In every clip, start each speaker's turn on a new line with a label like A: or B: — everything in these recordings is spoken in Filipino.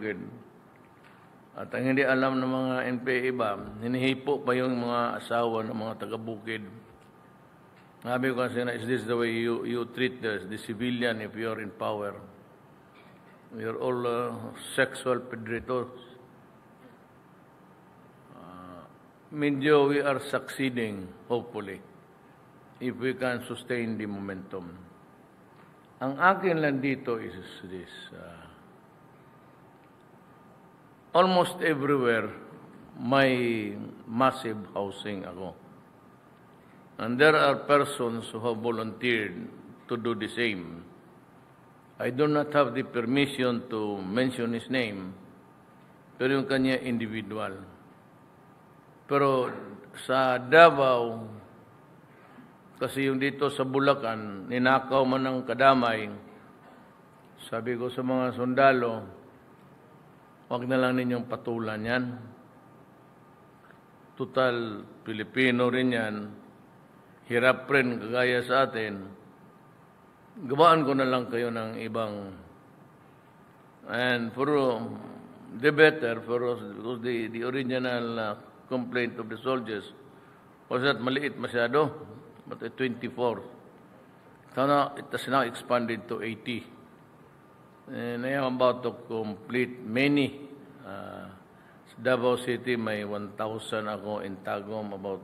A: taga-bukid. At ang hindi alam ng mga NPA iba, hinihipo pa yung mga asawa ng mga taga-bukid. Sabi ko kasi na, is this the way you treat the civilian if you're in power? We are all sexual predators. Medyo we are succeeding, hopefully, if we can sustain the momentum. Ang akin lang dito is this. Almost everywhere, may massive housing ako. And there are persons who have volunteered to do the same. I do not have the permission to mention his name, pero yung kanya individual. Pero sa Davao, kasi yung dito sa Bulacan, ninakaw man ng kadamay, sabi ko sa mga sundalo, huwag na lang ninyong patulan yan. Total, Pilipino rin yan. Hirap rin kagaya sa atin. Gawaan ko na lang kayo ng ibang. And for the better, for us, because the original complaint of the soldiers was that maliit masyado, but 24. Sana it has now expanded to 80. And I am about to complete many. Sa Davao City, may 1,000 ako. In Tagum, about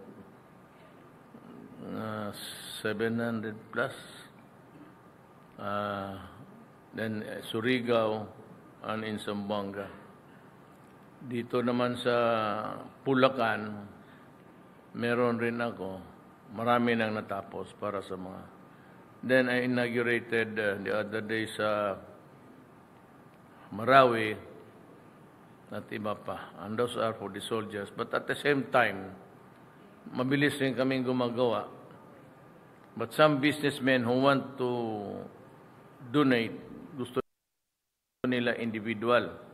A: 700 plus. Then Surigao and in Zamboanga. Dito naman sa Bulacan, meron rin ako. Marami nang natapos para sa mga. Then I inaugurated the other day sa Marawi at iba pa. And those are for the soldiers. But at the same time, mabilis rin kaming gumagawa. But some businessmen who want to donate, gusto nila individual.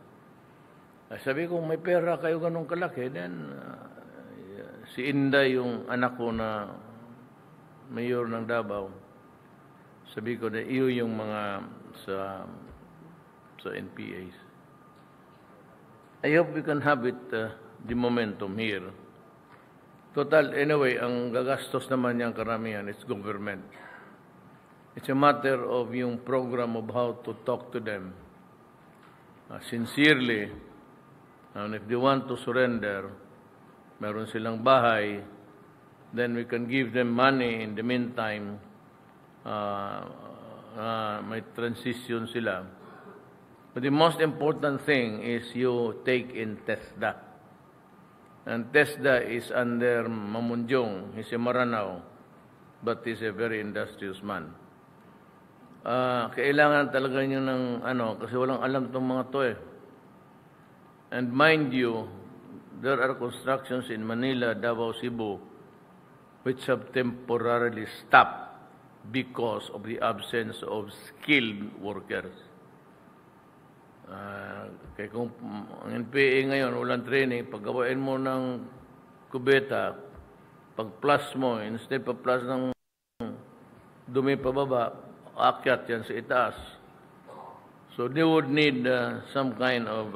A: Sabi ko, may pera kayo ganun kalaki. Then, si Inday, yung anak ko na mayor ng Davao, sabi ko na iyo yung mga sa NPAs. I hope we can have it, the momentum here. Total, anyway, ang gagastos naman niyang karamihan, it's government. It's a matter of yung program of how to talk to them sincerely. And if they want to surrender, meron silang bahay, then we can give them money in the meantime. May transition sila. But the most important thing is you take in TESDA. And TESDA is under Mamunjong. He's a Maranao, but he's a very industrious man. Kailangan talaga nyo ng kasi walang alam itong mga to eh. And mind you, there are constructions in Manila, Davao, Cebu, which have temporarily stopped because of the absence of skilled workers. Kaya kung ang NPA ngayon, walang training, paggawain mo ng kubeta, pag-plus mo, instead pa-plus ng dumi pababa, akyat yan sa itaas. So they would need some kind of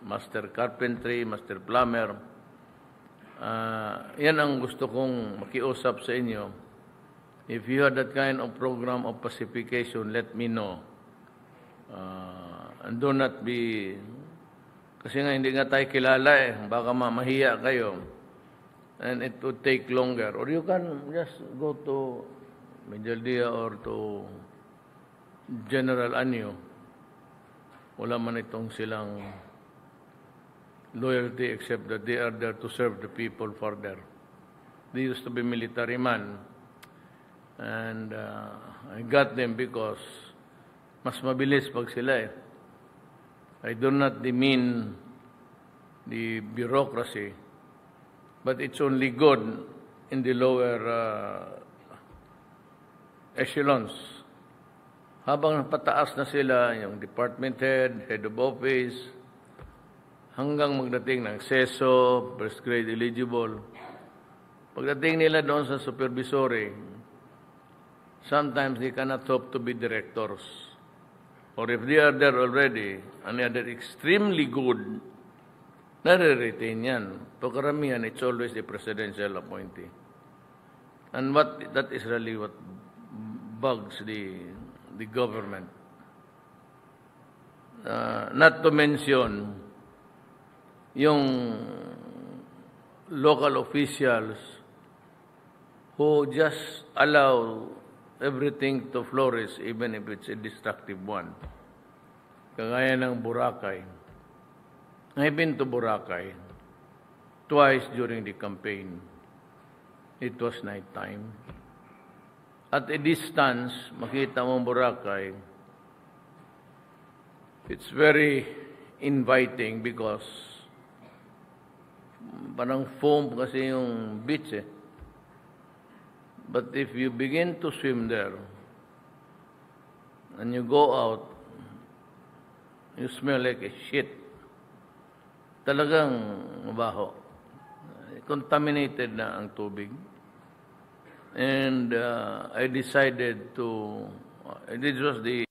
A: master carpentry, master plumber. Yan ang gusto kong makiusap sa inyo. If you have that kind of program of pacification, let me know. And do not be, kasi nga hindi nga tayo kilala eh, baka mahiya kayo. And it would take longer. Or you can just go to Medialdia or to General Anyo. Wala man itong silang loyalty except that they are there to serve the people further. They used to be military man. And I got them because mas mabilis pag sila eh. I do not demean the bureaucracy, but it's only good in the lower echelons. Habang pataas na sila, yung department head, head of office, hanggang magdating ng seso, first grade eligible. Pagdating nila doon sa supervisory, sometimes they cannot hope to be directors. or if they are there already, and they are extremely good, nare-retain yan. Pagkaramihan, it's always the presidential appointee. And that is really what bugs the government. Not to mention yung local officials who just allow everything to flourish even if it's a destructive one. Kagaya ng Boracay. I've been to Boracay twice during the campaign. It was night time. At a distance, makita mo Boracay, it's very inviting because parang foam kasi yung beach eh. But if you begin to swim there and you go out, you smell like a shit. Talagang mabaho. Contaminated na ang tubig. And I decided to, this was the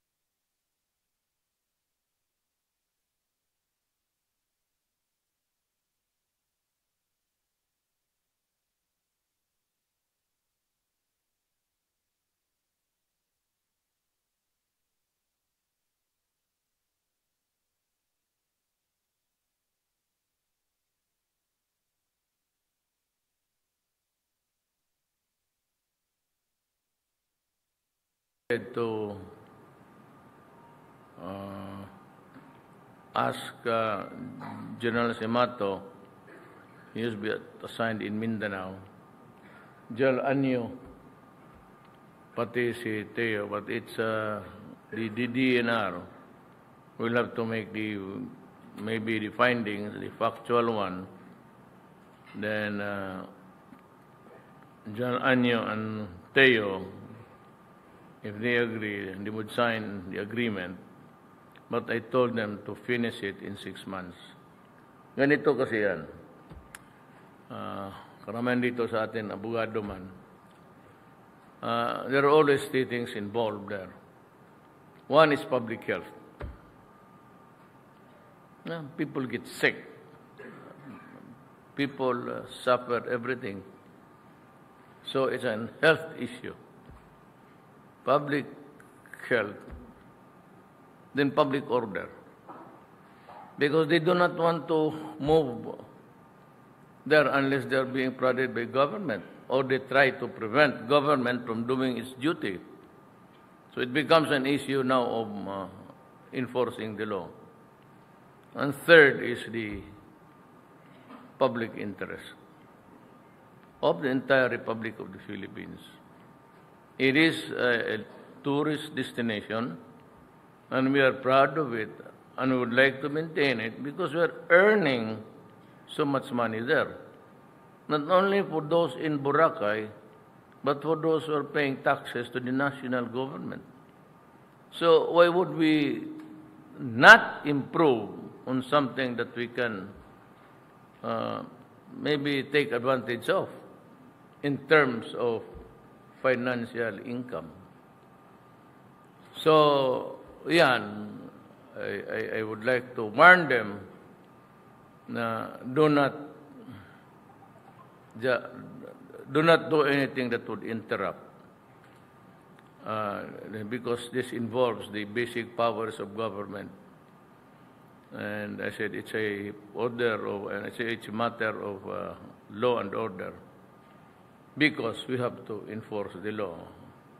A: to ask General Simato, he used to be assigned in Mindanao, Dzxl Anyo, pati si Teo, but it's the DNR will have to make maybe the findings, the factual one, then Dzxl Anyo and Teo, if they agree, they would sign the agreement. But I told them to finish it in 6 months. Ganito kasi yan. Karamihan dito sa atin, abogado man. There are always 3 things involved there. One is public health. People get sick. People suffer everything. So it's a health issue. Public health, then public order. Because they do not want to move there unless they are being prodded by government, or they try to prevent government from doing its duty. So it becomes an issue now of enforcing the law. And third is the public interest of the entire Republic of the Philippines. It is a tourist destination, and we are proud of it, and we would like to maintain it because we are earning so much money there. Not only for those in Boracay, but for those who are paying taxes to the national government. So why would we not improve on something that we can maybe take advantage of in terms of financial income? So, yan, I would like to warn them na do not do anything that would interrupt because this involves the basic powers of government. And I said it's a matter of law and order. Because we have to enforce the law,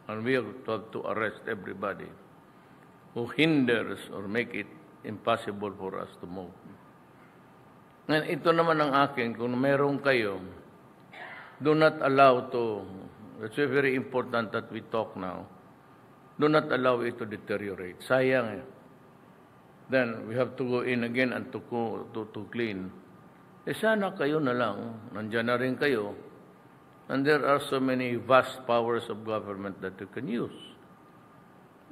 A: and we have to arrest everybody who hinders or make it impossible for us to move. And ito naman ang akin, kung meron kayo, do not allow to, it's very important that we talk now, do not allow it to deteriorate. Sayang eh. Then we have to go in again and to clean. Sana kayo na lang, nandyan na rin kayo. And there are so many vast powers of government that you can use.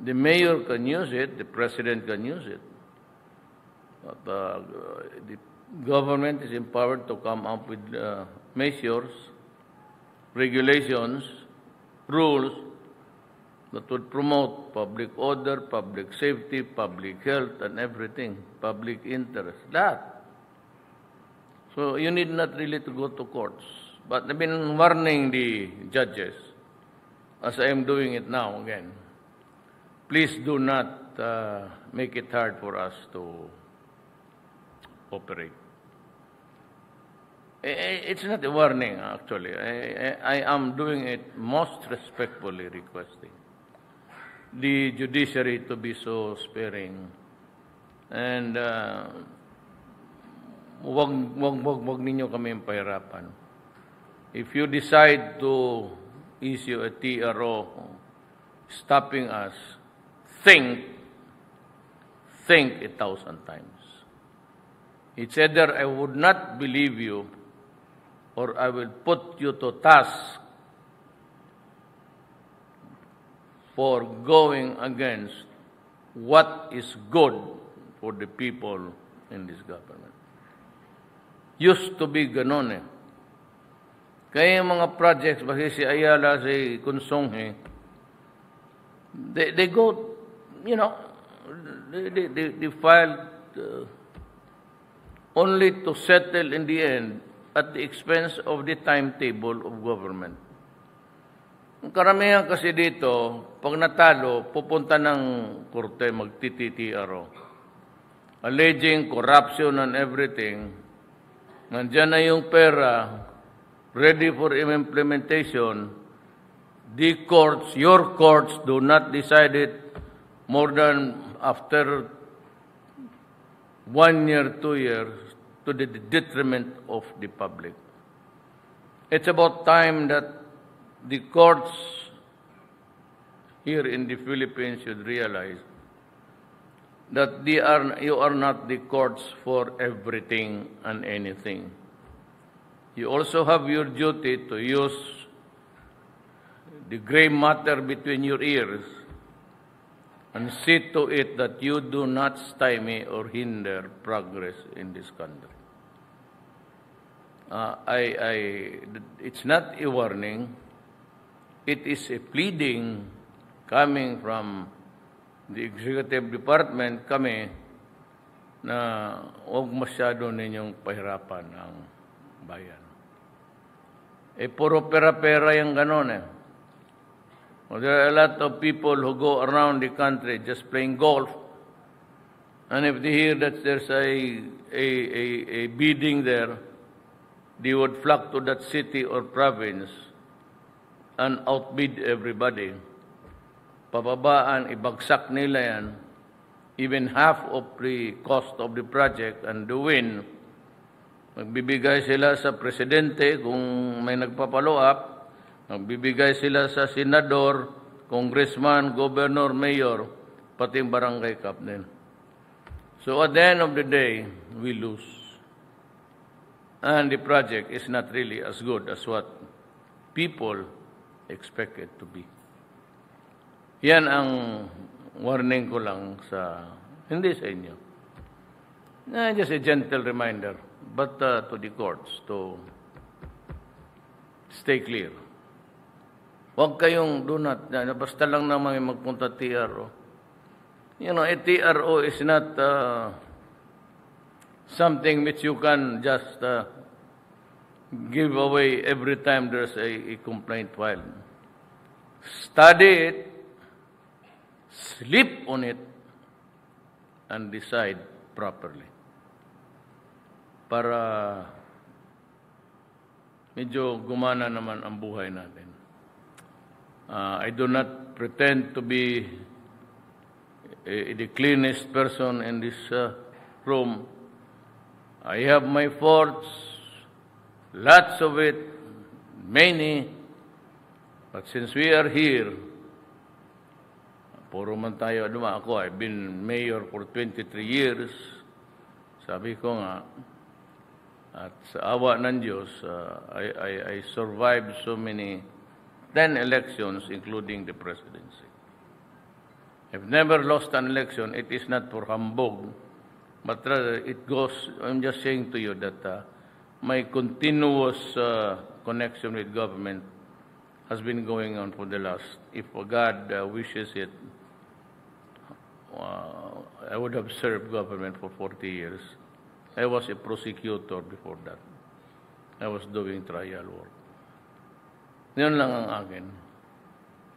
A: The mayor can use it, the president can use it. But the government is empowered to come up with measures, regulations, rules that would promote public order, public safety, public health, and everything, public interest, lahat. So you need not really to go to courts. But I've been warning the judges, as I am doing it now again, please do not make it hard for us to operate. It's not a warning, actually. I am doing it most respectfully requesting the judiciary to be so sparing. And wag ninyo kami pahirapan. If you decide to issue a TRO stopping us, think 1,000 times. It's either I would not believe you or I will put you to task for going against what is good for the people in this government. Used to be ganon eh. Kaya yung mga projects, basi si Ayala, si Consonghe, they go, you know, they filed only to settle in the end at the expense of the timetable of government. Ang karamihan kasi dito, pag natalo, pupunta ng korte, magti-TRO, alleging corruption and everything. Nandiyan na yung pera, ready for implementation. The courts, your courts, do not decide it more than after 1 year, 2 years, to the detriment of the public. It's about time that the courts here in the Philippines should realize that you are not the courts for everything and anything. You also have your duty to use the gray matter between your ears and see to it that you do not stymie or hinder progress in this country. It's not a warning. It is a pleading coming from the executive department, kami, na huwag masyado ninyong pahirapan ang bayan. Puro pera-pera yung ganon eh. Well, there are a lot of people who go around the country just playing golf. And if they hear that there's a bidding there, they would flock to that city or province and outbid everybody. Pababaan, ibagsak nila yan, even half of the cost of the project, and the win. Magbibigay sila sa presidente kung may nagpapalo up, magbibigay sila sa senador, congressman, governor, mayor, pati barangay captain. So at the end of the day, we lose. And the project is not really as good as what people expect it to be. Yan ang warning ko lang sa, hindi sa inyo. Just a gentle reminder, but to the courts to stay clear. Huwag kayong do not, basta lang naman magpunta TRO. You know, a TRO is not something which you can just give away every time there's a complaint filed. Study it, sleep on it, and decide properly. Para medyo gumana naman ang buhay natin. I do not pretend to be the cleanest person in this room. I have my faults, lots of it, many. But since we are here, puro man tayo, ako, I've been mayor for 23 years. Sabi ko nga, at sa awa ng Diyos, I survived so many 10 elections, including the presidency. I've never lost an election. It is not for humbug, but rather it goes, I'm just saying to you that my continuous connection with government has been going on for the last, if God wishes it, I would have served government for 40 years. I was a prosecutor before that. I was doing trial work. Yun lang ang akin.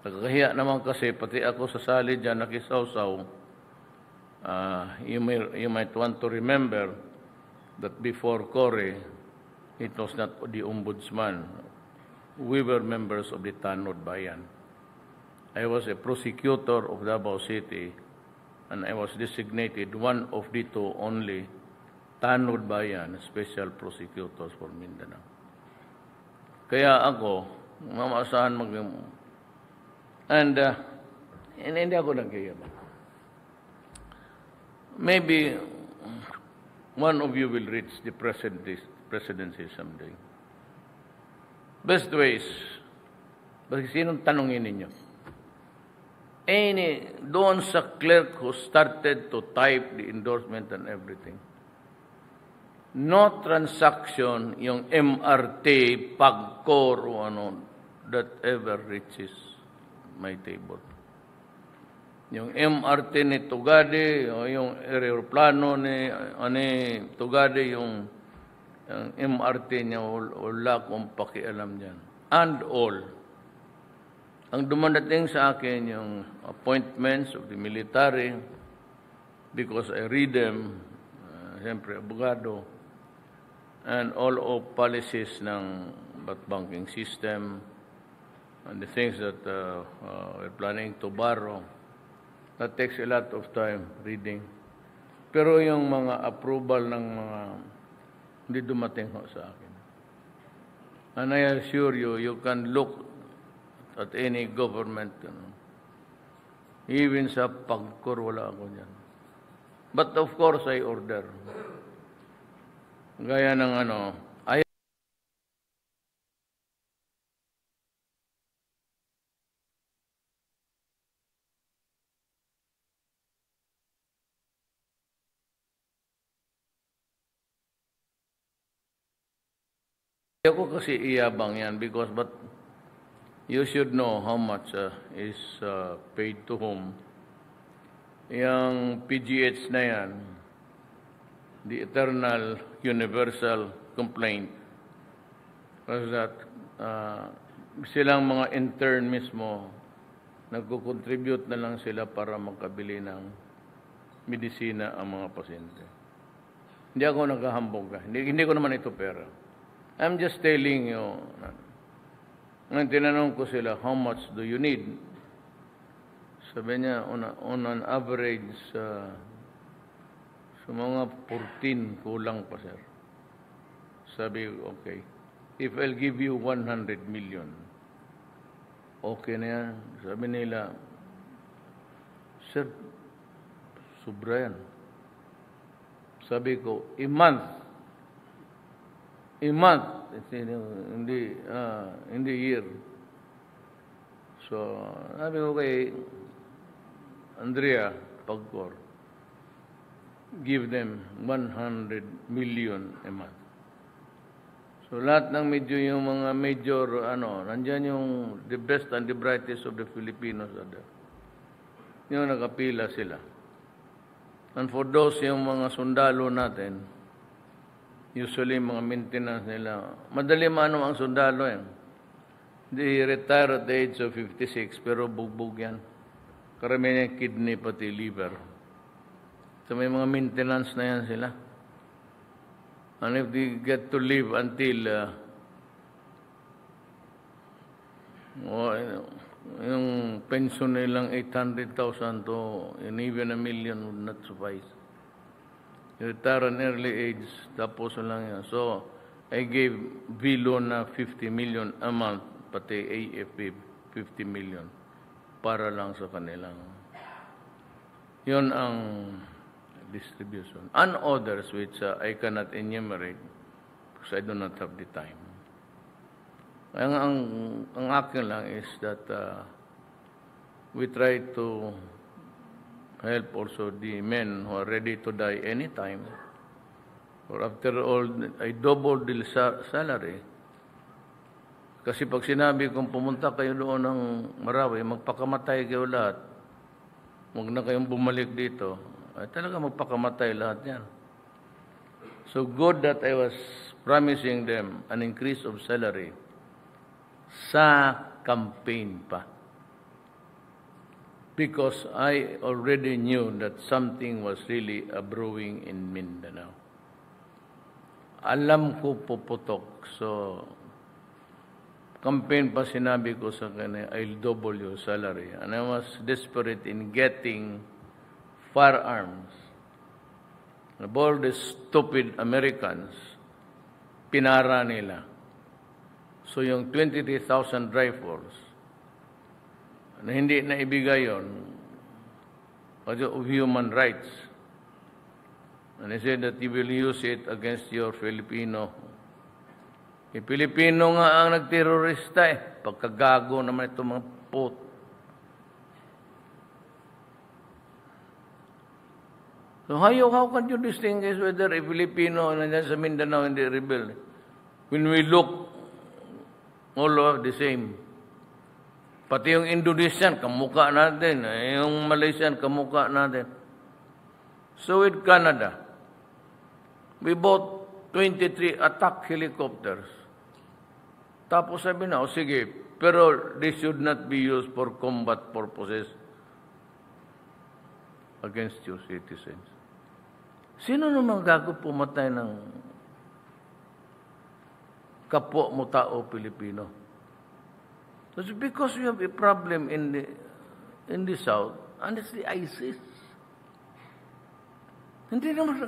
A: Nagkakahiya naman kasi, pati ako sasali dyan, nakisawsaw. You might want to remember that before Cory, it was not the ombudsman. We were members of the Tanod Bayan. I was a prosecutor of Davao City, and I was designated one of the two only Tanod Bayan special prosecutors for Mindanao. Kaya ako, mamaasahan and hindi ako nagkayabang. Maybe one of you will reach the presidency someday. Best ways, bakit sinong tanongin ninyo? Doon sa clerk who started to type the endorsement and everything. No transaction, yung MRT, PAGCOR, o ano, that ever reaches my table. Yung MRT ni Tugade, o yung aeroplano ni Tugade, yung MRT niya, wala akong pakialam dyan. And all. Ang dumadating sa akin yung appointments of the military, because I read them, siyempre, abogado, and all of policies ng banking system, and the things that we're planning to borrow. That takes a lot of time reading. Pero yung mga approval ng mga hindi dumating ho sa akin. And I assure you, you can look at any government. Even sa PAGCOR, wala ako dyan. But of course, I order. Gaya ng ako kasi iyabang yan because but you should know how much is paid to whom. Yung PGH na yan, the eternal universal complaint was that silang mga intern mismo nagko-contribute na lang sila para makabili ng medisina ang mga pasyente. Hindi ako naghahambog. Hindi ko naman ito pera. I'm just telling you. Ngayon tinanong ko sila, how much do you need? Sabi niya, on an average, sa mga 14, kulang pa, sir. Sabi, okay. If I'll give you 100 million, okay na yan. Sabi nila, sir, sobra yan. Sabi ko, a month, hindi year. So, sabi ko kay Andrea PAGCOR, give them 100 million a month. So, lahat ng medyo yung mga major, nandyan yung the best and the brightest of the Filipinos are there. Yung nakapila sila. And for those yung mga sundalo natin, usually, mga maintenance nila, madali maano ang sundalo yan. They retire at the age of 56, pero bugbog yan. Karamihan yung kidney, pati liver. So may mga maintenance na yan sila. And if they get to live until, yung pension nilang 800,000 to even $1 million would not suffice. Retire an early age, tapos lang yan. So, I gave Vilo na 50 million a month, pati AFP 50 million, para lang sa kanilang. Yun ang distribution. And others which I cannot enumerate because I do not have the time. Ang akin lang is that we try to help also the men who are ready to die anytime. Or after all, I doubled the salary. Kasi pag sinabi kong pumunta kayo doon ng Marawi, magpakamatay kayo lahat. Huwag na kayong bumalik dito. Ay talaga magpakamatay lahat yan. So good that I was promising them an increase of salary sa campaign pa. Because I already knew that something was really brewing in Mindanao. Alam ko puputok. So, campaign pa sinabi ko sa kanya, I'll double your salary. And I was desperate in getting firearms. All the stupid Americans, pinara nila. So, yung 23,000 rifles, na hindi na ibigay yun, of human rights. And he said that he will use it against your Filipino. Pilipino nga ang nagterorista eh. Pagkagago naman itong mga pot. So how can you distinguish whether a Filipino nandiyan sa Mindanao hindi rebel? When we look all of the same. Pati yung Indonesian, kamukha natin. Yung Malaysian, kamukha natin. So with Canada, we bought 23 attack helicopters. Tapos sabi na, sige, pero they should not be used for combat purposes against your citizens. Sino naman gago pumatay ng kapwa mo tao Pilipino? It's because we have a problem in the South, and it's the ISIS. Hindi naman.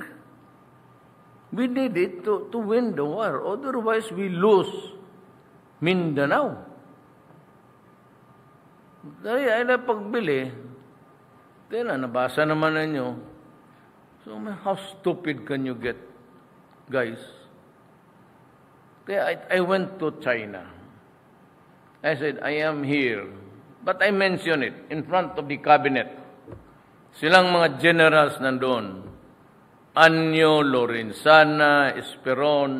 A: We need it to win the war. Otherwise, we lose Mindanao. Dahil ay na pagbili, nabasa naman ninyo. So, how stupid can you get, guys? Kaya I went to China. I said, I am here. But I mentioned it in front of the cabinet. Silang mga generals nandoon. Anyo, Lorenzana, Esperon.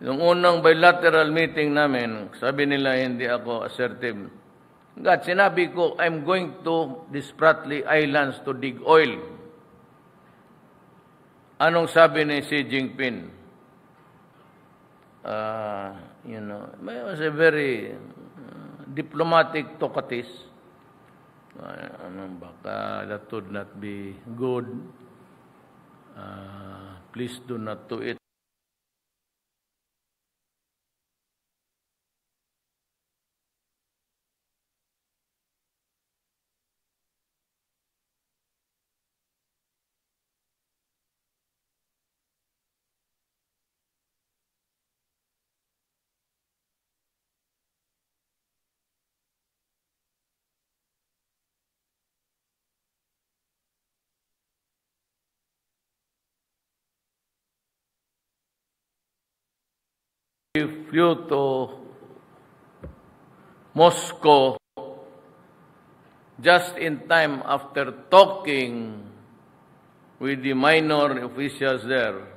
A: Yung unang bilateral meeting namin, sabi nila hindi ako assertive. God, sinabi ko, I'm going to the Spratly Islands to dig oil. Anong sabi ni Xi Jinping? It was a very diplomatic talkative. Baka that would not be good. Please do not do it. Flew to Moscow just in time after talking with the minor officials there.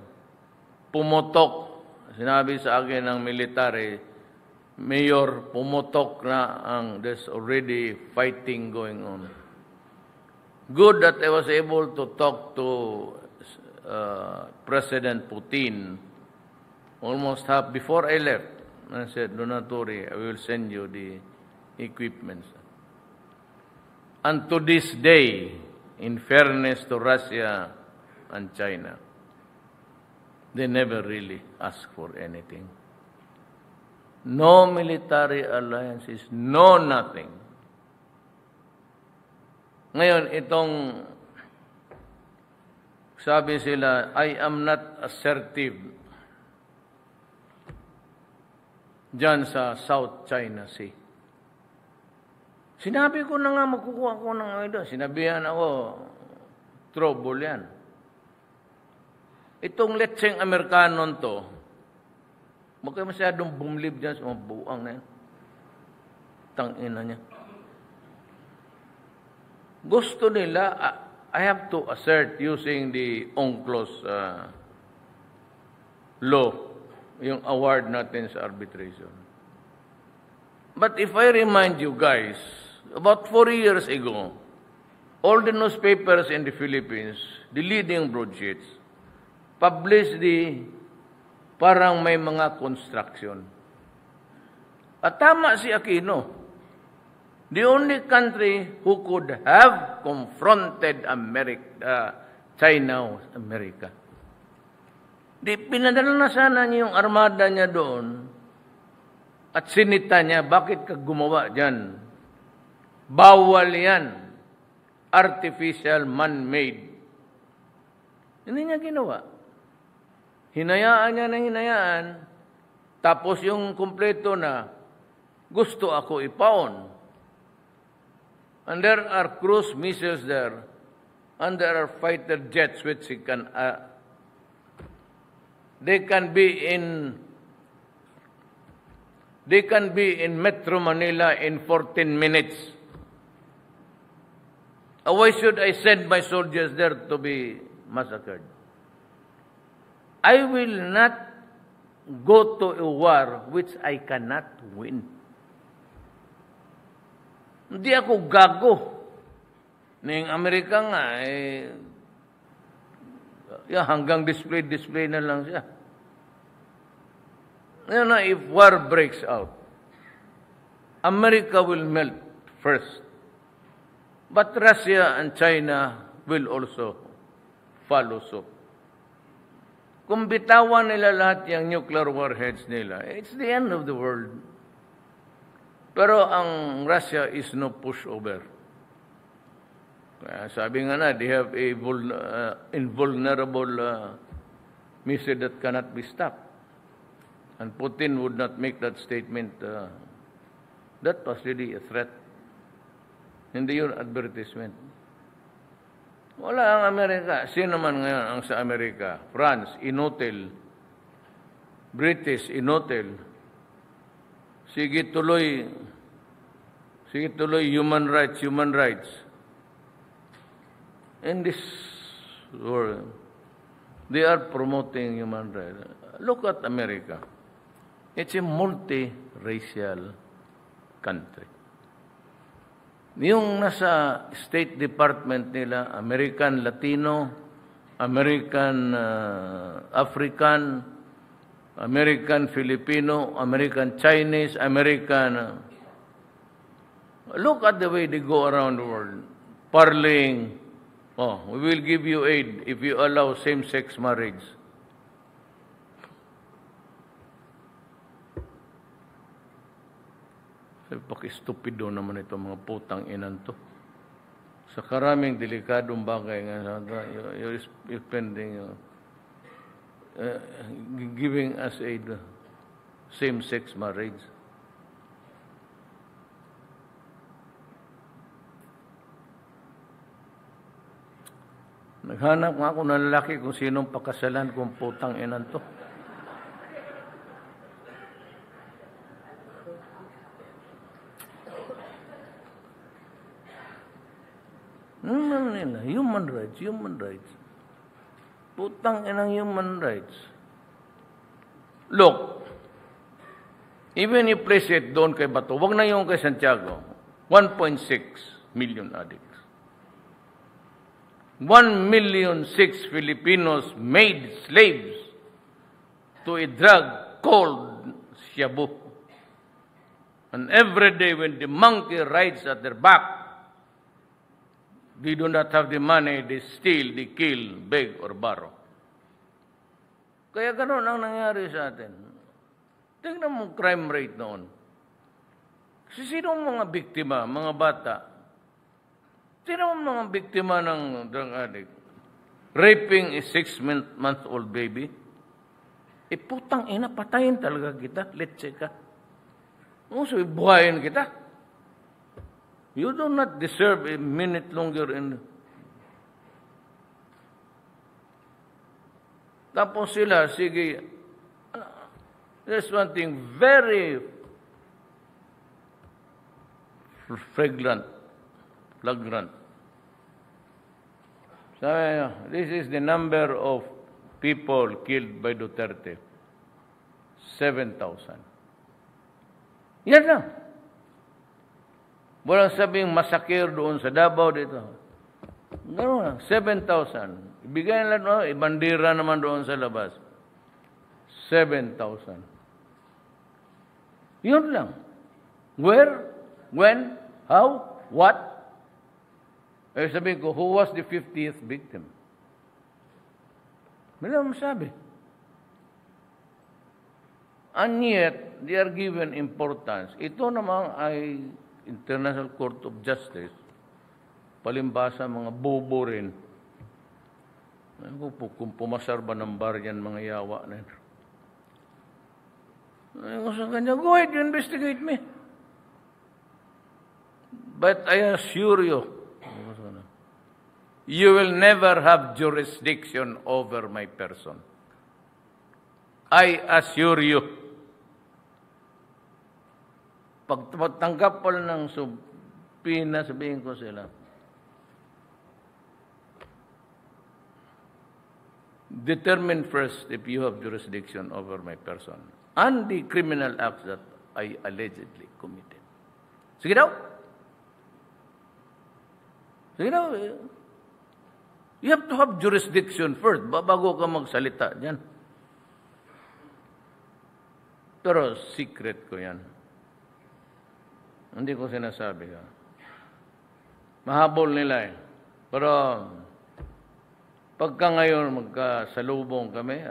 A: Pumutok, sinabi sa akin ng military, Mayor, pumutok na there's already fighting going on. Good that I was able to talk to President Putin almost half before I left. I said, do not worry, I will send you the equipment. And to this day, in fairness to Russia and China, they never really ask for anything. No military alliances, no nothing. Ngayon, itong sabi sila, I am not assertive dyan sa South China Sea. Sinabi ko na nga, magkukuha ko ng ito. Sinabihan ako, trouble yan. Itong letseng Amerikanon to, huwag kayo masyadong bumlib dyan sa mga buang na yan. Tangina niya. Gusto nila, I have to assert using the UNCLOS law, yung award natin sa arbitration. But if I remind you guys, about 4 years ago, all the newspapers in the Philippines, the leading broadsheets, published parang may mga construction. At tama si Aquino. The only country who could have confronted China was America. Di pinadala na sana niya yung armada niya doon at sinita niya, bakit ka gumawa dyan? Bawal yan. Artificial, man-made. Hindi niya ginawa. Hinayaan niya ng hinayaan, tapos yung kumpleto na, gusto ako ipaon. And there are cruise missiles there, and there are fighter jets which they can be in Metro Manila in 14 minutes. Why should I send my soldiers there to be massacred? I will not go to a war which I cannot win. Hindi ako gago. Ning Amerika nga, hanggang display na lang siya. If war breaks out, America will melt first. But Russia and China will also follow suit. Kung bitawan nila lahat yung nuclear warheads nila, it's the end of the world. Pero ang Russia is no pushover. Kaya sabi nga na, they have a invulnerable missile that cannot be stopped. And Putin would not make that statement. That was really a threat. Hindi yun advertisement. Wala ang Amerika. Sino man ngayon ang sa Amerika? France, inotel. British, inotel. Sige tuloy, human rights. In this world, they are promoting human rights. Look at America. It's a multi-racial country. Yung nasa State Department nila, American Latino, American African, American Filipino, American Chinese, American. Look at the way they go around the world, parlaying. Oh, we will give you aid if you allow same-sex marriage. Paki-stupido naman ito mga putang inan to. Sa karaming delikadong bagay nga, you're spending, giving us aid, same-sex marriage. Naghanap nga ako ng lalaki kung sinong pakasalan kung putang inan to. Human rights. Putang inang human rights. Look, even you place it doon kay Bato, wag na yung kay Santiago, 1.6 million addicts. 1,000,006 Filipinos made slaves to a drug called shabu. And every day when the monkey rides at their back, they do not have the money, they steal, they kill, beg, or borrow. Kaya ganoon ang nangyari sa atin. Tingnan mo crime rate noon. Sino mga biktima, mga bata? Sino mga biktima ng drug addict? Raping a 6-month-old baby? Putang ina, patayin talaga kita. Let's check ka. So, buhayin kita. You do not deserve a minute longer in. Tapos sila, sige, there's one thing very flagrant. Sabi, this is the number of people killed by Duterte. 7,000. Yan lang. Walang sabing masakir doon sa Davao dito. Gano'n lang, 7,000. Ibigay nila doon, ibandira naman doon sa labas. 7,000. Yun lang. Where, when, how, what? Eh sabihin ko, who was the 50th victim? May lang masabi. And yet, they are given importance. Ito naman ay International Court of Justice. Palimbasa, mga bobo rin. Kung pumasar ba ng bar yan, mga yawa na yun. Ayun sa kanya, go ahead, you investigate me. But I assure you, you will never have jurisdiction over my person. I assure you. Pag tanggap ko lang ng subpina, sabihin ko sila, determine first if you have jurisdiction over my person and the criminal acts that I allegedly committed. Sige daw. Sige daw. You have to have jurisdiction first bago ka magsalita dyan. Pero secret ko yan. Hindi ko sinasabi ka. Mahabol nila eh. Pero pagka ngayon magkasalubong kami,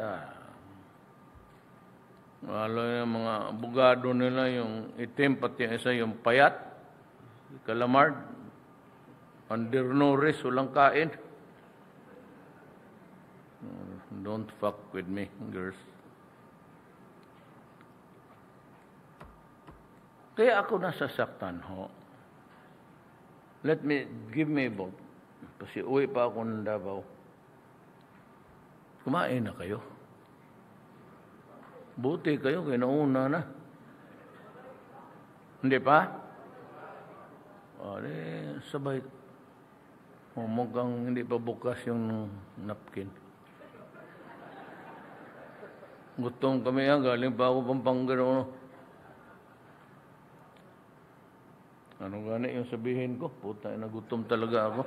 A: lalo yung mga abogado nila, yung itim pati yung isa, yung payat, calamard, under no risk, walang kain. Don't fuck with me, girls. Kaya ako nasasaktan ho. Give me a vote. Kasi uwi pa ako ng Davao. Kumain na kayo. Buti kayo, kinauna na. Hindi pa? Sabay. Mukhang hindi pa bukas yung napkin. Gutom kami yan, galing pa ako Pampanga. Ano gani yung sabihin ko? Puta, nagutom talaga ako.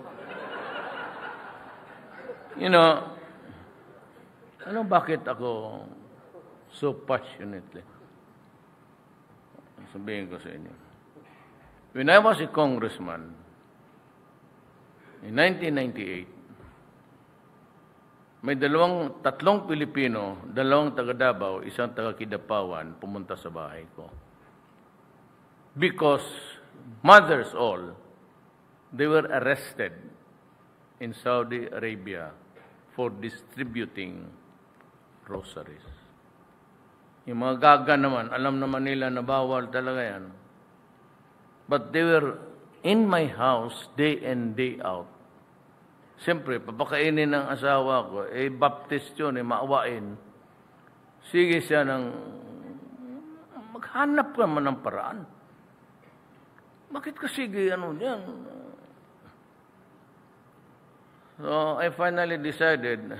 A: You know, bakit ako so passionately? Sabihin ko sa inyo. When I was a congressman, in 1998, may tatlong Pilipino, dalawang taga Davao, isang taga Kidapawan, pumunta sa bahay ko. Because mothers all, they were arrested in Saudi Arabia for distributing rosaries. Yung mga gaga naman, alam naman nila na bawal talaga yan. But they were in my house day in, day out. Siyempre, papakainin ng asawa ko, baptist yun, maawain. Sige siya ng, maghanap ka man ng paraan. Bakit ka sige, yan? So, I finally decided,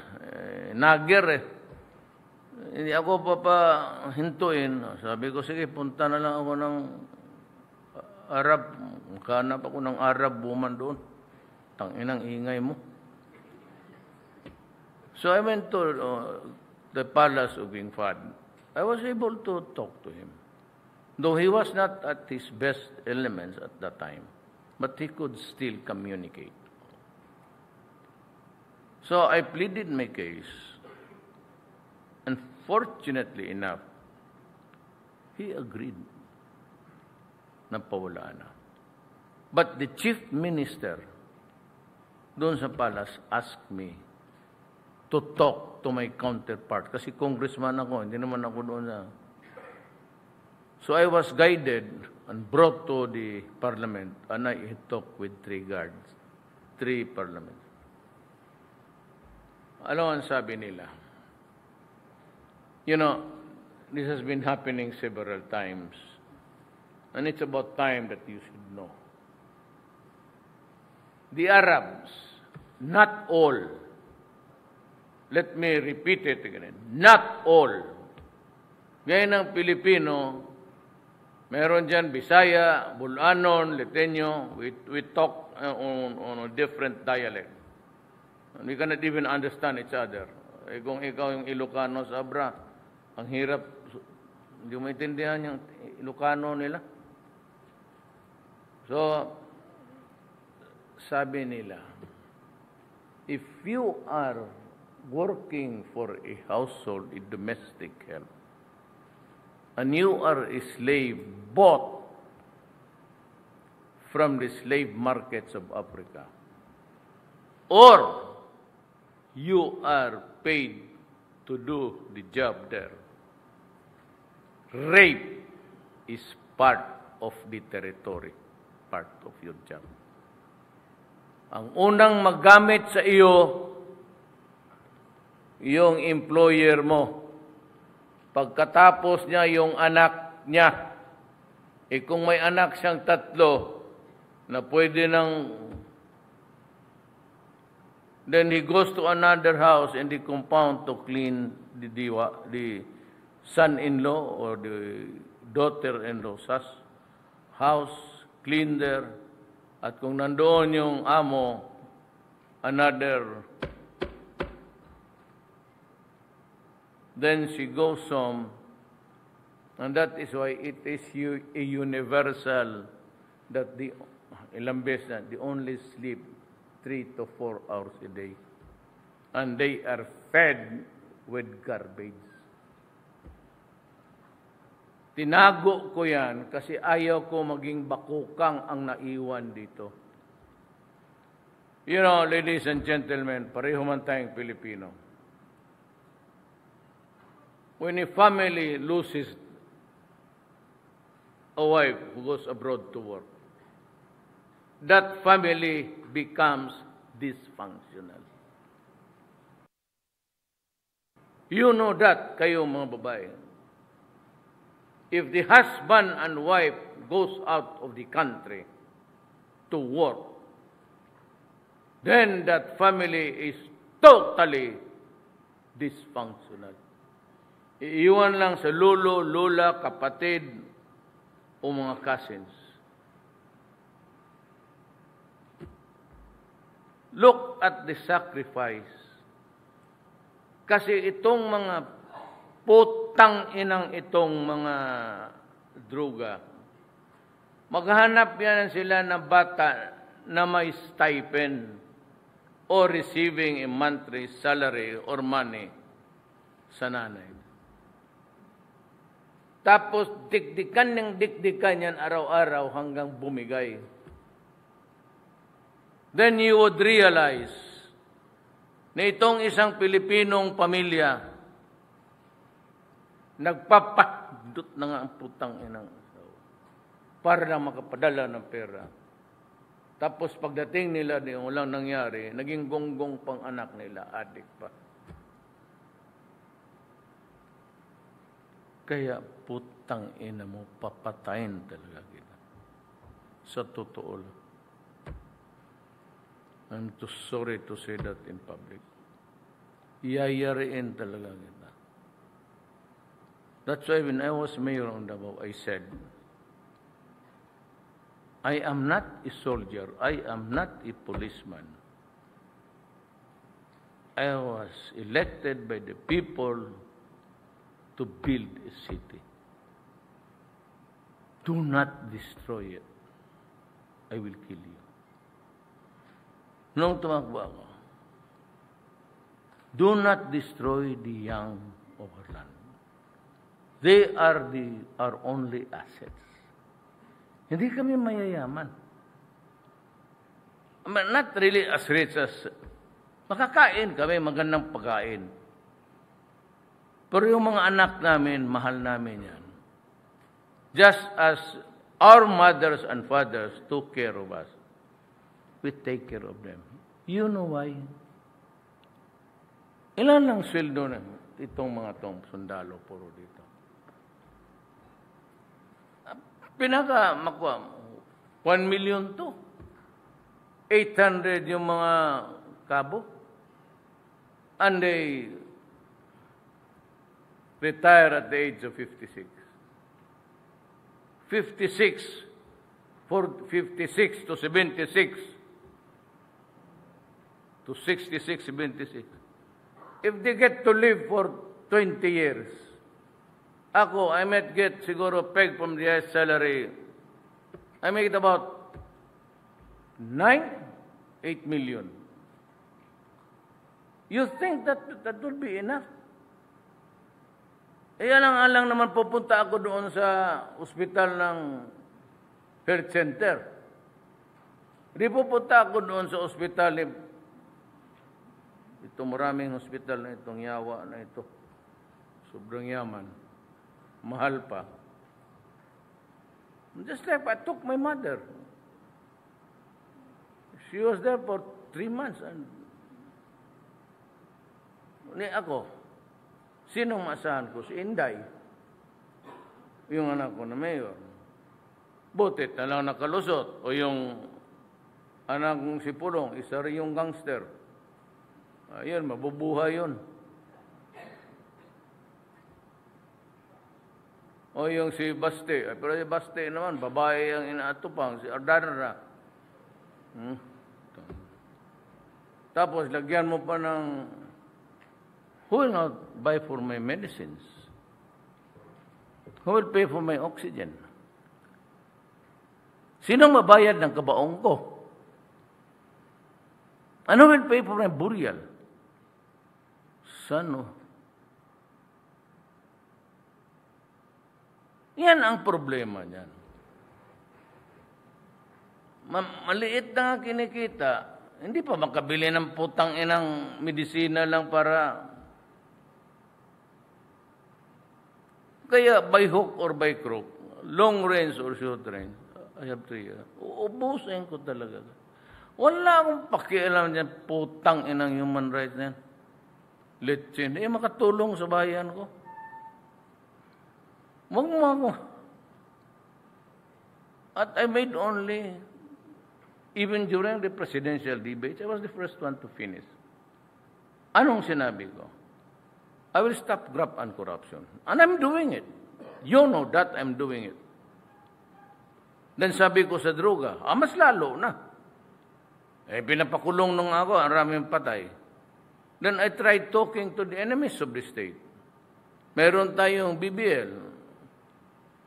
A: hindi ako papahintuin. Sabi ko, sige, punta na lang ako ng Arab. Maghanap ako ng Arab woman doon. Tanginang ingay mo. So I went to the palace of King Fahd. I was able to talk to him. Though he was not at his best elements at that time. But he could still communicate. So I pleaded my case. And fortunately enough, he agreed na pawala na. But the chief minister doon sa palace asked me to talk to my counterpart. Kasi congressman ako, hindi naman ako doon na. So I was guided and brought to the parliament and I talked with 3 guards, 3 parliament. Ano ang sabi nila? You know, this has been happening several times. And it's about time that you should know. The Arabs, not all, let me repeat it again, not all Ngayon ng Pilipino, meron dyan Bisaya, Bulanon, Liteño. We talk on a different dialect. We cannot even understand each other. Kung ikaw yung Ilocano, sabra, ang hirap, hindi mo maintindihan yung Ilocano nila. So, sabi nila, if you are working for a household, a domestic help, and you are a slave bought from the slave markets of Africa, or you are paid to do the job there, rape is part of the territory, part of your job. Ang unang maggamit sa iyo, yung employer mo. Pagkatapos niya, yung anak niya. Kung may anak siyang 3, na pwede nang, then he goes to another house in the compound to clean the son-in-law or the daughter-in-law's house, clean there. At kung nandoon yung amo, another, then she goes home, and that is why it is a universal that ilang beses na, they only sleep 3 to 4 hours a day. And they are fed with garbage. Tinago ko yan kasi ayaw ko maging bakukang ang naiwan dito. You know, ladies and gentlemen, pareho man tayong Pilipino. When a family loses a wife who goes abroad to work, that family becomes dysfunctional. You know that, kayo mga babae. If the husband and wife goes out of the country to work, then that family is totally dysfunctional. Iiwan lang sa lolo, lola, kapatid, o mga cousins. Look at the sacrifice. Kasi itong mga putang inang itong mga droga, maghanap yan sila ng bata na may stipend or receiving a monthly salary or money sa nanay. Tapos dikdikan ng dikdikan yan araw-araw hanggang bumigay. Then you would realize na itong isang Pilipinong pamilya nagpapadot na nga ang putang inang para lang makapadala ng pera. Tapos pagdating nila, walang nangyari, naging gonggong pang anak nila, adik pa. Kaya putang ina mo, papatayin talaga kita. Sa totoo lang. I'm too sorry to say that in public. Iyayariin talaga kita. That's why when I was mayor on Davao, I said, I am not a soldier. I am not a policeman. I was elected by the people to build a city. Do not destroy it. I will kill you. Nung tumakbo ako, do not destroy the young of our land. They are our only assets. Hindi kami mayayaman. I mean, not really as rich as makakain kami, magandang pagkain. Pero yung mga anak namin, mahal namin yan. Just as our mothers and fathers took care of us, we take care of them. You know why? Ilan lang sweldo na itong mga tong sundalo puro dito? Pinaka makuha, 1 million to. 800 yung mga kabo. And they retire at the age of 56. 56 to 76 to 66, 76. If they get to live for 20 years, ako, I might get siguro peg from the highest salary. I make it about 8 million. You think that would be enough? Eh, alang-alang naman pupunta ako doon sa ospital ng health center. Di pupunta ako doon sa ospital. Ito maraming hospital na itong yawa na ito. Sobrang yaman. Mahal pa. Just like I took my mother. She was there for 3 months. And ako, sinong maasahan ko? Si Inday. Yung anak ko na mayor. Butit na lang nakalusot. O yung anak kong si Pulong, isa rin yung gangster. Ayun, mabubuhay yun. O yung si Baste. Pero si Baste naman, babae ang inaatupang. Si Ardana. Tapos, lagyan mo pa ng who will not buy for my medicines? Who will pay for my oxygen? Sinong mabayad ng kabaong ko? Ano will pay for my burial? Sano? Yan ang problema niyan. Maliit na kinikita, hindi pa makabili ng putang inang medisina lang para. Kaya by hook or by crook, long range or short range, I have 3 years. Uubusin ko talaga. Wala akong pakialam dyan, putang inang human rights na yan. Letsin. Makatulong sa bayan ko. Wag mo ako. At I made only, even during the presidential debate, I was the first one to finish. Anong sinabi ko? I will stop graft and corruption. And I'm doing it. You know that I'm doing it. Then sabi ko sa droga, mas lalo na. Pinapakulong nung ako, ang raming patay. Then I tried talking to the enemies of the state. Meron tayong BBL.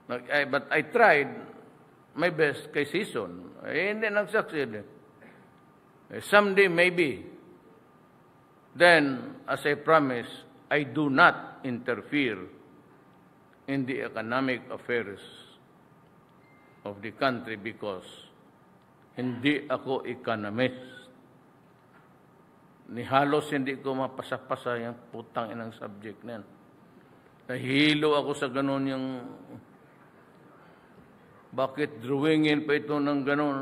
A: But I tried my best kay Season. Hindi nag-succeed. Someday, maybe. Then, as I promised, I do not interfere in the economic affairs of the country because hindi ako economist. Ni halos hindi ko mapasa-pasa yung putang inang subject na yan. Nahilo ako sa ganun yung bakit drawingin pa ito ng ganun.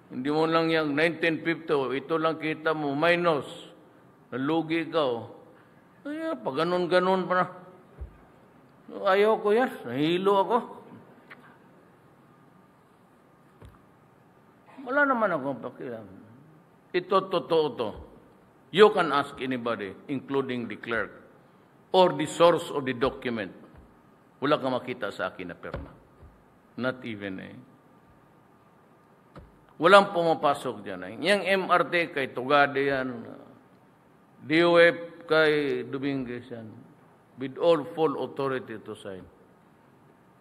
A: Hindi mo lang yung 1950, ito lang kita mo, minus, nalugi ka. Ay, pag ganun-ganun pa na. Ayaw ko yan, nahilo ako. Wala naman akong pakialam. Ito, totoo to. You can ask anybody, including the clerk, or the source of the document. Wala kang makita sa akin na perma. Not even Walang pumapasok dyan. Yung MRT kay Tugade yan. DOF kay Dominguez yan. With all full authority to sign.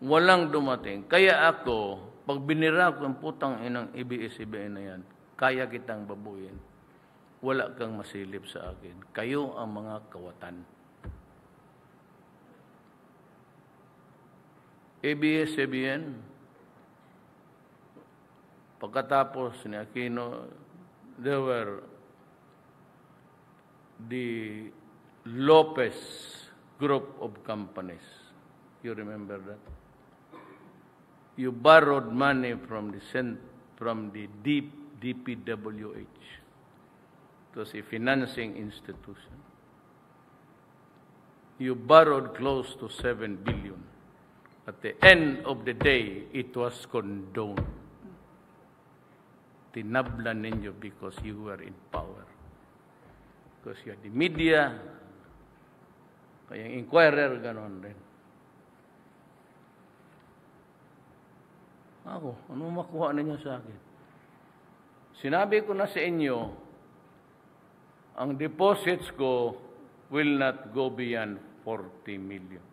A: Walang dumating. Kaya ako, pag binira ko ang putang inang ABS-CBN na yan, kaya kitang babuyin. Wala kang masilip sa akin. Kayo ang mga kawatan. ABS-CBN, pagkatapos ni Aquino, there were the Lopez group of companies. You remember that? You borrowed money from the DPWH. It was a financing institution. You borrowed close to 7 billion. At the end of the day, it was condoned. Tinablan ninyo because you were in power. Because you had the media, Kaya yung inquirer, gano'n rin. Ako, ano makuha ninyo sa akin? Sinabi ko na sa inyo, ang deposits ko will not go beyond 40 million.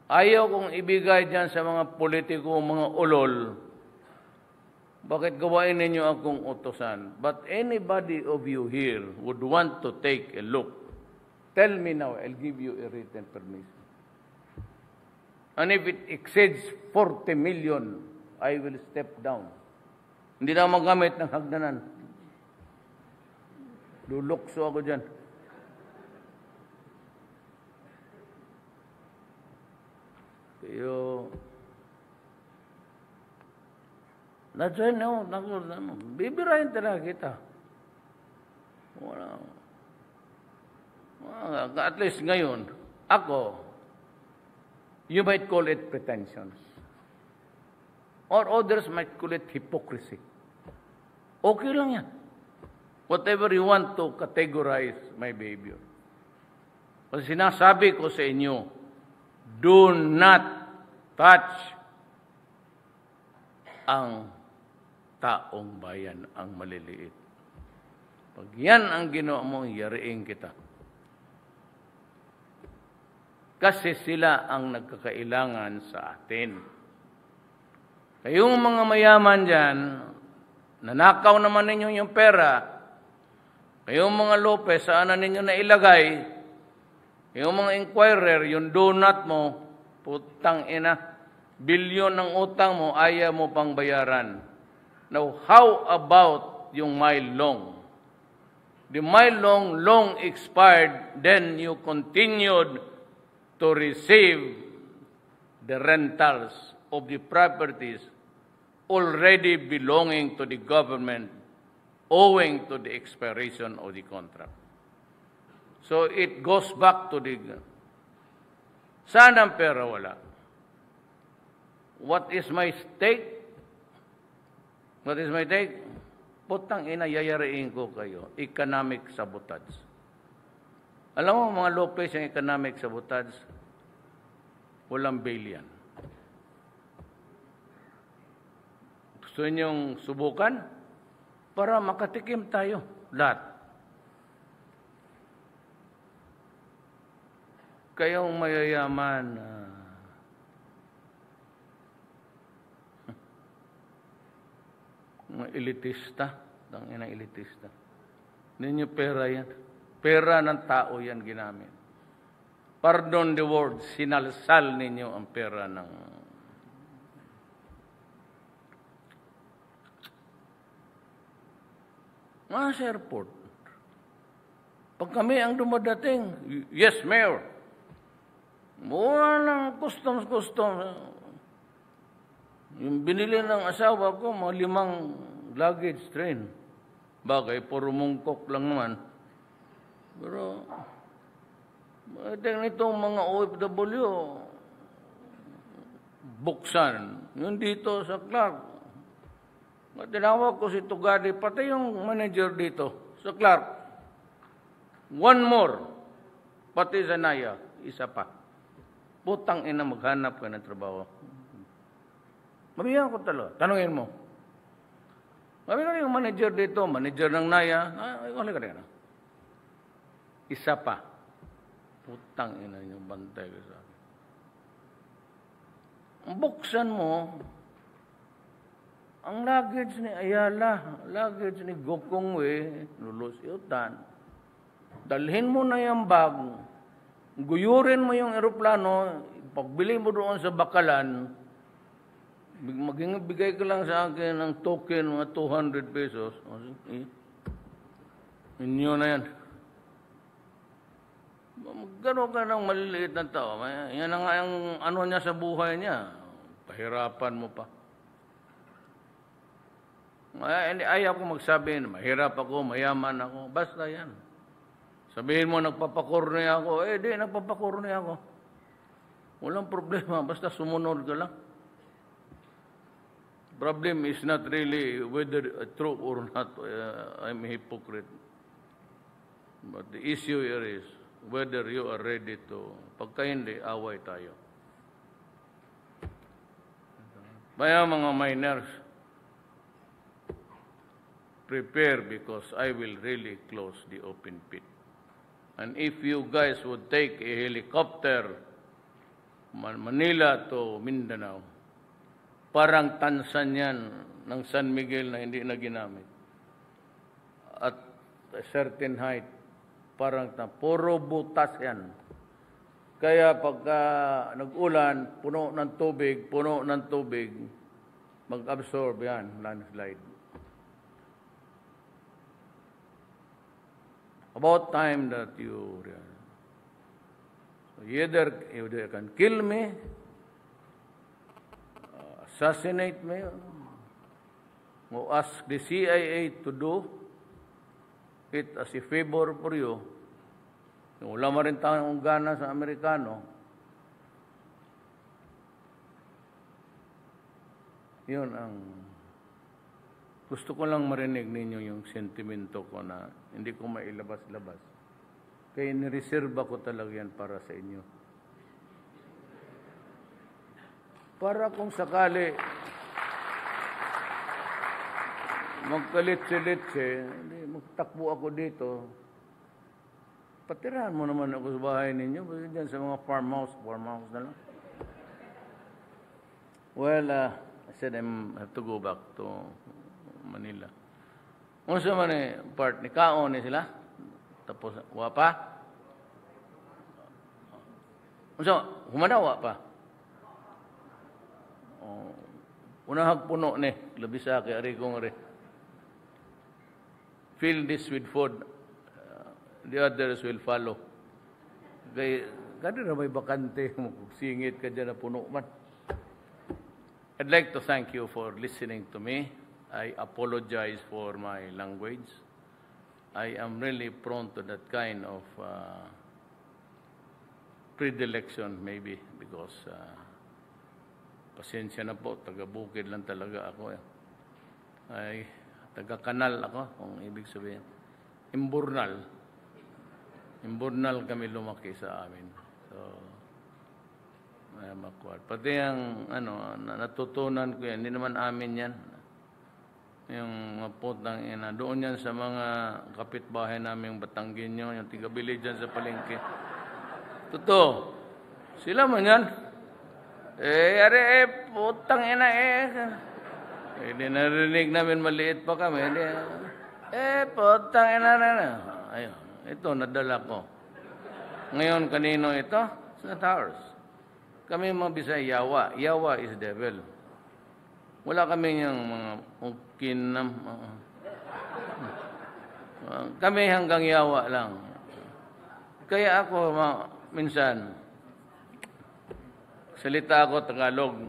A: Ayaw kong ibigay dyan sa mga politiko, mga ulol. Bakit gawain ninyo akong utosan? But anybody of you here would want to take a look. Tell me now, I'll give you a written permission. And if it exceeds 40 million, I will step down. Hindi na magamit ng hagdanan. Lulukso ako dyan. Kaya, nadyan bibirahin talaga kita. Wala. At least ngayon, ako, you might call it pretensions. Or others might call it hypocrisy. Okay lang yan. Whatever you want to categorize my behavior. Kasi sinasabi ko sa inyo, do not touch ang taong bayan, ang maliliit. Pag yan ang ginawa mo, yariin kita. Kasi sila ang nagkakailangan sa atin. Kayong mga mayaman dyan, nanakaw naman ninyo yung pera, kayong mga Lopez, saan na ninyo nailagay, kayong mga inquirer, yung donut mo, putang ina, bilyon ng utang mo, ayaw mo pang bayaran. Now, how about yung mile long? The mile long expired, then you continued to receive the rentals of the properties already belonging to the government owing to the expiration of the contract. So it goes back to the... Saan ang pera? Wala. What is my stake? What is my take? Putang ina, yayariin ko kayo. Economic sabotage. Alam mo mga Lopez, yung economic sabotage, walang bail yan. Gusto ninyong subukan? Para makatikim tayo, lahat. Kayong mayayaman, mga elitista, tangina elitista. Ninyo pera yan. Pera ng tao yan ginamit. Pardon the word, sinalsal ninyo ang pera ng... Sa airport. Pag kami ang dumadating, yes, Mayor. Mura ng customs. Yung binili ng asawa ko, mga 5 luggage train. Bagay, puro mungkok lang naman. Pero, itong mga OFW, buksan. Yung dito sa Clark. Tinawag ko si Tugadi, pati yung manager dito, sa Clark. One more. Pati sa Naya, isa pa. Putang ina, maghanap ka ng trabaho. Mabigyan ko talaga. Tanungin mo. Mabigyan yung manager dito, manager ng Naya. Wala ka rin. Isa pa. Putang ina yung bantay ko sa akin. Buksan mo, ang luggage ni Ayala, luggage ni Gokongwe, lulusyutan. Dalhin mo na yung bag, guyurin mo yung eroplano, pagbili mo doon sa Bakalan, bigay ka lang sa akin ng token, mga 200 pesos. Inyo na yan. Gano'n ka ng maliliit na tao. Yan ang ano niya sa buhay niya. Pahirapan mo pa. Ayaw ko magsabi na mahirap ako, mayaman ako. Basta yan. Sabihin mo, nagpapakorne ako. Di, nagpapakorne ako. Walang problema. Basta sumunod ka lang. Problem is not really whether true or not I'm a hypocrite. But the issue here is, whether you are ready to, pagka hindi, away tayo. Kaya mga miners, prepare because I will really close the open pit. And if you guys would take a helicopter, Manila to Mindanao, parang tansan yan ng San Miguel na hindi na ginamit. At a certain height, parang puro butas yan. Kaya pagka nag-ulan, puno ng tubig, mag-absorb yan, landslide. About time that you either can kill me, assassinate me, or ask the CIA to do it as a favor for you. Wala mo rin tayong gana sa Amerikano. Yun ang gusto ko lang marinig ninyo yung sentimento ko na hindi ko mailabas-labas. Kaya nireserba ko talaga yan para sa inyo. Para kung sakali magkalit-silitse, magtakbo ako dito, patirahan mo naman ako sa bahay ninyo, dyan sa mga farmhouse na lang. Well, I said I have to go back to Manila. Unsa man part ni kaon ni sila? Tapos wa pa? Unsa humana wa pa? Oh, unahag puno ni labi sa kay ari kong ari. Fill this with food. The others will follow. Kay kadira may bakante mo singit ka dyan na puno man. I'd like to thank you for listening to me. I apologize for my language. I am really prone to that kind of predilection maybe because pasensya na po, taga-bukid lang talaga ako. Ay, taga-kanal ako, kung ibig sabihin. Imburnal kami lumaki sa amin. So, pati ang natutunan ko yan, hindi naman amin yan. Yung putang ina, doon yan sa mga kapitbahay naming Batanggenyo, yung tigabili dyan sa palengke. Totoo, sila man yan. Putang ina Hindi narinig namin, maliit pa kami. Putang ina na. Ayun, ito, nadala ko. Ngayon, kanino ito? It's not ours. Kami mga Bisay, Yawa. Yawa is devil. Wala kami yung mga kinam. Kami hanggang Yawa lang. Kaya ako, minsan, salita ako Tagalog.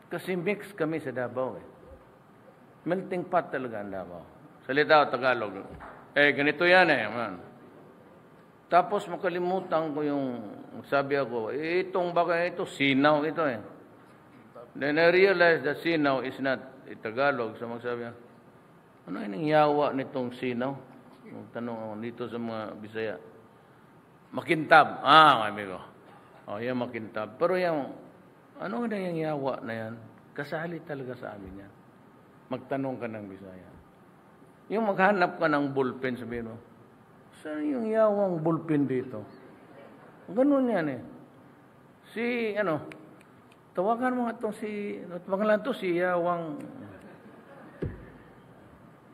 A: Kasi mix kami sa Davao. Melting pot talaga ang Davao. Salita ako Tagalog. Ganito yan man. Tapos makalimutan ko yung, sabi ako, itong baka ito, sinaw ito Then I realized that sinaw is not Tagalog. So magsabi niya, ano yung yawa nitong sinaw? Tanong ako dito sa mga Bisaya. Makintab. Kami ko. Yan makintab. Pero yung, ano na yung yawa na yan? Kasali talaga sa amin yan. Magtanong ka ng Bisaya. Yung maghanap ka ng bullpen, sabihin mo, saan yung yawang bullpen dito? Ganun yan tawagan mo nga itong pangalan to si Yawang.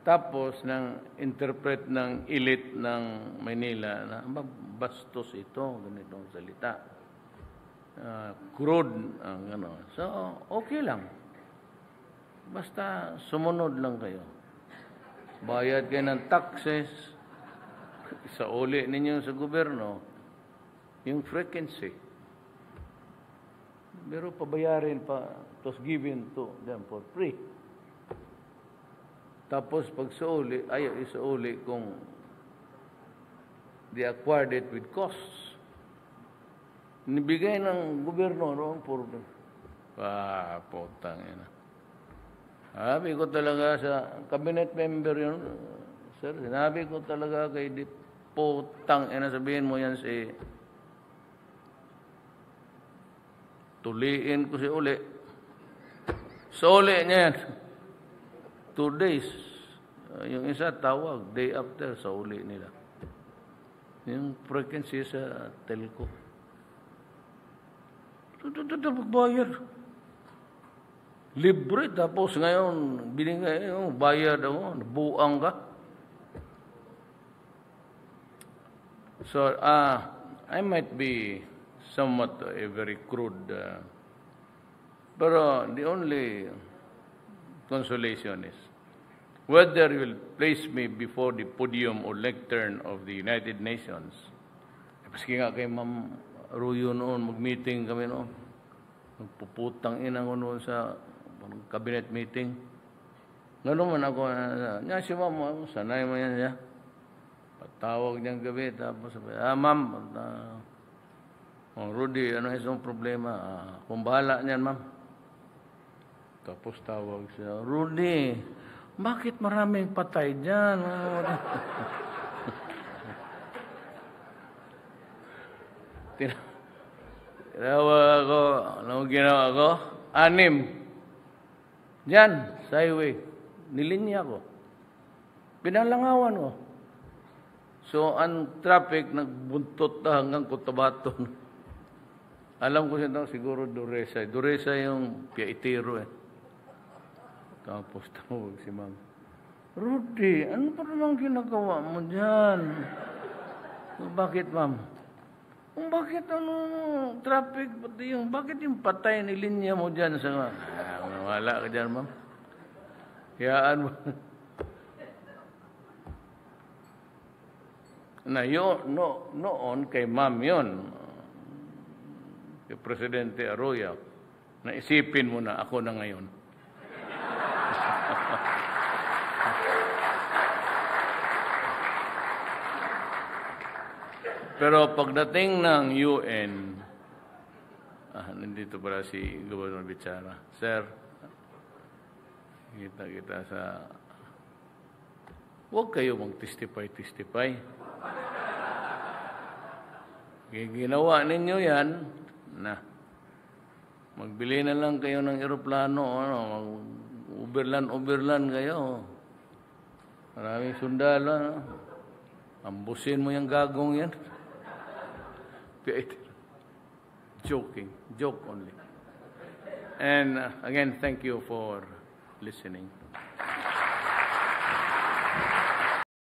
A: Tapos, interpret ng elite ng Manila na bastos ito, ganitong salita. Crude, So, okay lang. Basta sumunod lang kayo. Bayad kayo ng taxes, sa uli ninyo sa gobyerno, yung frequency. Pero pabayarin pa, it was given to them for free. Tapos pag sauli, ayaw isauli kung they acquired it with costs. Nibigay ng gobyerno noon for putang ina. Sabi ko talaga sa cabinet member yun, sir, sinabi ko talaga kay Putang ina, sabihin mo yan si... Tuliin ko si uli. Sa uli niya yan. 2 days. Yung isa tawag, day after, sa uli nila. Yung frequency sa telco. Pagbayad. Libre, tapos ngayon, binigay yung bayad ako, buang ka. So, I might be somewhat a very crude, pero the only consolation is whether you will place me before the podium or lectern of the United Nations. Paski nga kay Ma'am Ruyo noon, mag-meeting kami noon. Nagpuputang ina ko noon sa cabinet meeting. Gano'n man ako, niya si Ma'am, sanay mo yan siya. Patawag niyang gabi, tapos sabi, Ma'am, Rudy, ano isang problema? Kung bahala niyan, Ma'am. Tapos tawag siya, Rudy, bakit maraming patay dyan? Tinawag ako, anong ginawa ko? 6. Diyan, sa highway. Nilinya ko. Pinalangawan ko. So, ang traffic, nagbuntot na hanggang Cotabato. Alam ko siya siguro Duresa. Duresa yung Piaitero eh. Tapos tawag si Ma'am, Rudy, ano pa naman ginagawa mo dyan? Bakit, Ma'am? Bakit traffic, bakit yung patay nilinya mo dyan sa wala ka dyan, Ma'am. Kayaan mo. Na yun, noon kay Ma'am yun, kay Presidente Arroyo, naisipin mo na ako na ngayon. Pero pagdating ng UN, nandito pala si Governor Bichara. Sir, kita sa... Huwag kayo mag-testify. Ginawa ninyo yan, na magbili na lang kayo ng eroplano, overland kayo. Maraming sundalo. Ambusin mo yung gagong yan. Joking. Joke only. And again, thank you for listening.